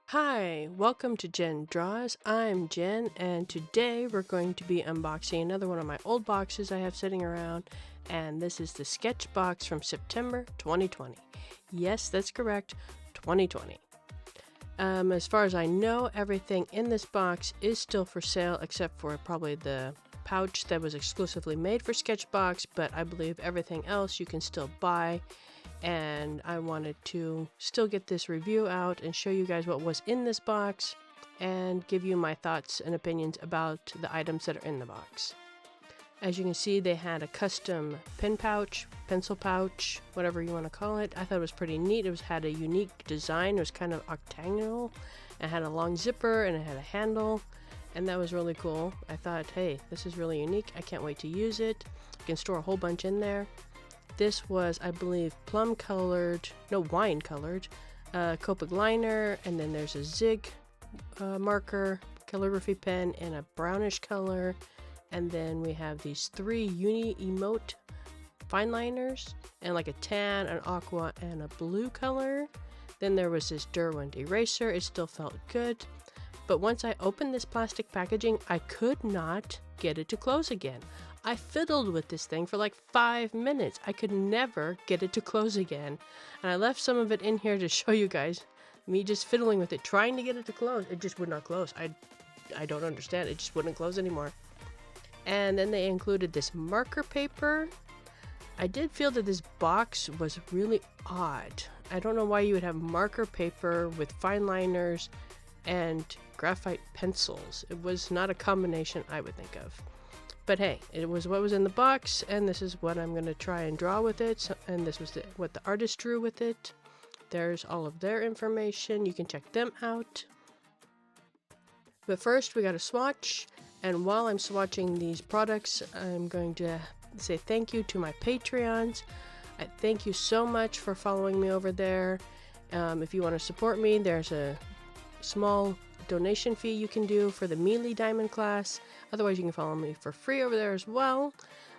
Hi, welcome to JynDrawz. I'm Jen, and today we're going to be unboxing another one of my old boxes I have sitting around, and this is the Sketchbox from September 2020. Yes, that's correct, 2020. As far as I know, everything in this box is still for sale, except for probably the pouch that was exclusively made for Sketchbox, but I believe everything else you can still buy. And I wanted to still get this review out and show you guys what was in this box and give you my thoughts and opinions about the items that are in the box. As you can see, they had a custom pen pouch, pencil pouch, whatever you want to call it. I thought it was pretty neat. Had a unique design. It was kind of octagonal. It had a long zipper and it had a handle, and that was really cool. I thought, hey, this is really unique. I can't wait to use it. You can store a whole bunch in there. This was, I believe, wine colored, Copic liner, and then there's a Zig marker, calligraphy pen in a brownish color, and then we have these three uni emote fine liners, and like a tan, an aqua, and a blue color. Then there was this Derwent eraser. It still felt good, but once I opened this plastic packaging, I could not get it to close again. I fiddled with this thing for like 5 minutes. I could never get it to close again. And I left some of it in here to show you guys me just fiddling with it, trying to get it to close. It just would not close. I don't understand. It just wouldn't close anymore. And then they included this marker paper. I did feel that this box was really odd. I don't know why you would have marker paper with fine liners and graphite pencils. It was not a combination I would think of. But hey, it was what was in the box, and this is what I'm going to try and draw with it. So, and this was what the artist drew with it. There's all of their information. You can check them out. But first, we got a swatch. And while I'm swatching these products, I'm going to say thank you to my Patreons. I thank you so much for following me over there. If you want to support me, there's a small donation fee you can do for the Melee Diamond class. Otherwise, you can follow me for free over there as well.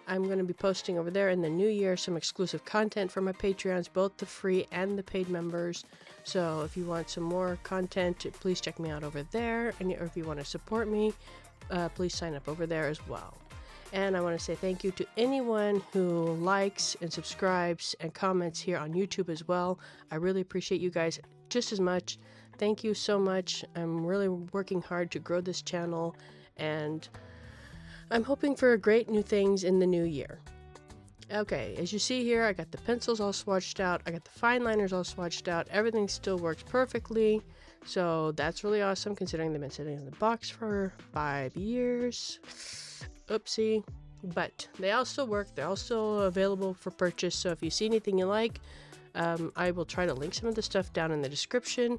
I'm going to be posting over there in the new year some exclusive content for my Patreons, both the free and the paid members. So if you want some more content, please check me out over there. And if you want to support me, please sign up over there as well. And I want to say thank you to anyone who likes and subscribes and comments here on YouTube as well. I really appreciate you guys just as much. Thank you so much. I'm really working hard to grow this channel, and I'm hoping for great new things in the new year. Okay, as you see here, I got the pencils all swatched out. I got the fine liners all swatched out. Everything still works perfectly. So that's really awesome considering they've been sitting in the box for 5 years. Oopsie. But they all still work. They're all still available for purchase. So if you see anything you like, I will try to link some of the stuff down in the description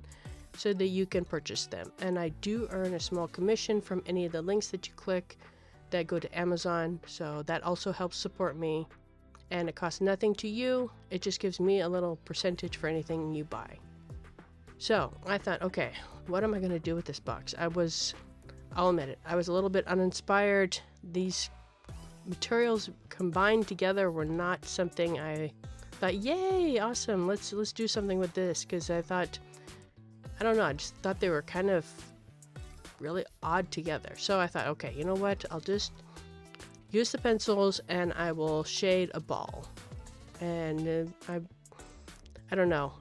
so that you can purchase them. And I do earn a small commission from any of the links that you click that go to Amazon, so that also helps support me. And it costs nothing to you. It just gives me a little percentage for anything you buy. So I thought, okay, what am I going to do with this box? I'll admit it, I was a little bit uninspired. These materials combined together were not something I thought, yay, awesome, let's do something with this, because I thought, I don't know, I just thought they were kind of really odd together. So I thought, okay, you know what? I'll just use the pencils and I will shade a ball. And I don't know.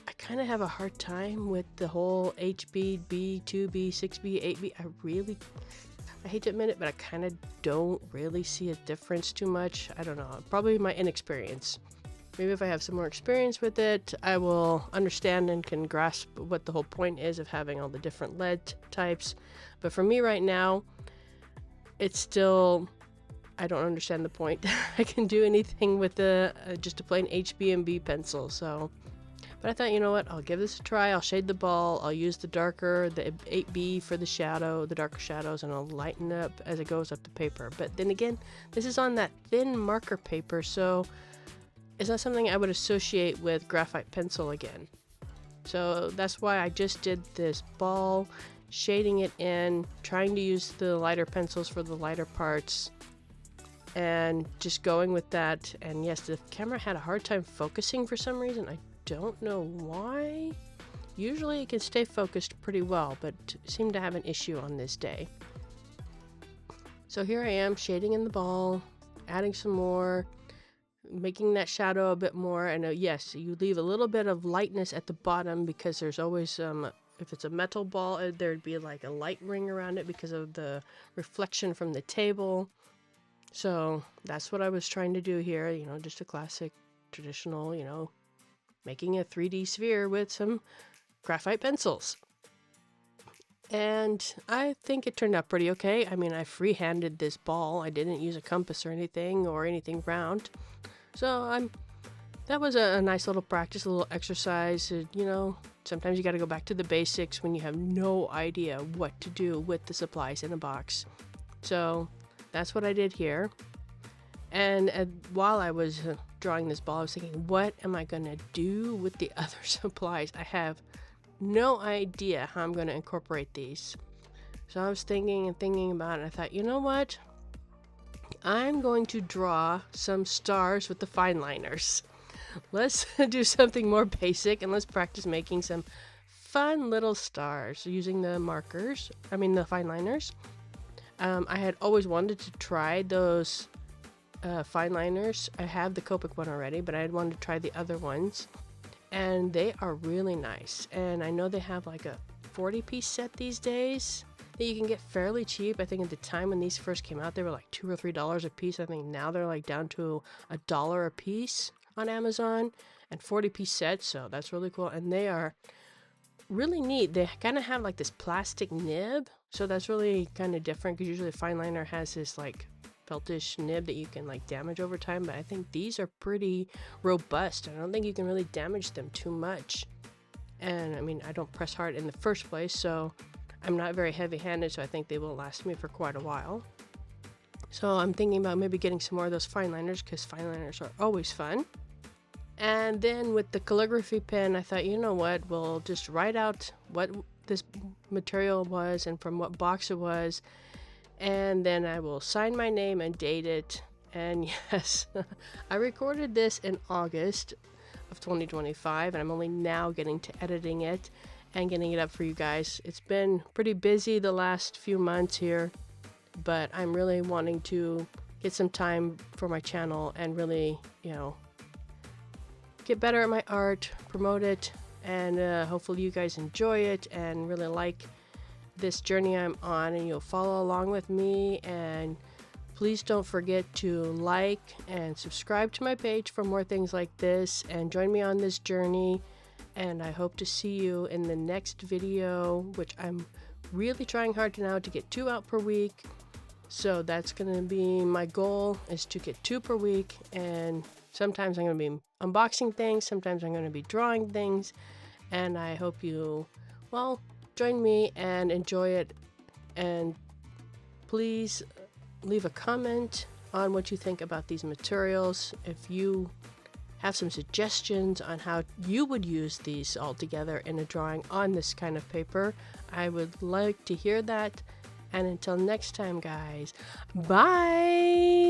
I kind of have a hard time with the whole HB, B, 2B, 6B, 8B. I hate to admit it, but I kind of don't really see a difference too much. I don't know. Probably my inexperience. Maybe if I have some more experience with it, I will understand and can grasp what the whole point is of having all the different lead types. But for me right now, it's still, I don't understand the point. I can do anything with just a plain HB and B pencil. So, but I thought, you know what, I'll give this a try. I'll shade the ball. I'll use the 8B for the shadow, the darker shadows, and I'll lighten up as it goes up the paper. But then again, this is on that thin marker paper, so it's not something I would associate with graphite pencil again. So that's why I just did this ball, shading it in, trying to use the lighter pencils for the lighter parts, and just going with that. And yes, the camera had a hard time focusing for some reason. I don't know why. Usually it can stay focused pretty well, but seemed to have an issue on this day. So here I am shading in the ball, adding some more, making that shadow a bit more. And yes, you leave a little bit of lightness at the bottom because there's always if it's a metal ball, there'd be like a light ring around it because of the reflection from the table. So that's what I was trying to do here, you know, just a classic traditional, you know, making a 3D sphere with some graphite pencils. And I think it turned out pretty okay. I mean, I free-handed this ball. I didn't use a compass or anything round. So that was a nice little practice, a little exercise. You know, sometimes you got to go back to the basics when you have no idea what to do with the supplies in a box. So that's what I did here. And while I was drawing this ball, I was thinking, what am I going to do with the other supplies? I have no idea how I'm going to incorporate these. So I was thinking about it, and I thought, you know what? I'm going to draw some stars with the fine liners. Let's do something more basic, and let's practice making some fun little stars using the the fine liners. I had always wanted to try those fine liners. I have the Copic one already, but I had wanted to try the other ones. And they are really nice. And I know they have like a 40-piece set these days that you can get fairly cheap. I think at the time when these first came out, they were like $2 or $3 a piece. I think now they're like down to $1 a piece on Amazon, and 40-piece sets. So that's really cool. And they are really neat. They kind of have like this plastic nib. So that's really kind of different because usually a fine liner has this like feltish nib that you can like damage over time, but I think these are pretty robust. I don't think you can really damage them too much. And I mean, I don't press hard in the first place, so I'm not very heavy-handed, so I think they will last me for quite a while. So I'm thinking about maybe getting some more of those fine liners because fine liners are always fun. And then with the calligraphy pen, I thought, you know what, we'll just write out what this material was and from what box it was. And then I will sign my name and date it. And yes, I recorded this in August of 2025, and I'm only now getting to editing it and getting it up for you guys. It's been pretty busy the last few months here, but I'm really wanting to get some time for my channel and really, you know, get better at my art, promote it, and hopefully you guys enjoy it and really like this journey I'm on, and you'll follow along with me. And please don't forget to like and subscribe to my page for more things like this, and join me on this journey. And I hope to see you in the next video, which I'm really trying hard now to get 2 out per week. So that's going to be my goal, is to get 2 per week. And sometimes I'm going to be unboxing things, sometimes I'm going to be drawing things, and I hope you, well, join me and enjoy it. And please leave a comment on what you think about these materials. If you have some suggestions on how you would use these all together in a drawing on this kind of paper, I would like to hear that. And until next time, guys, bye!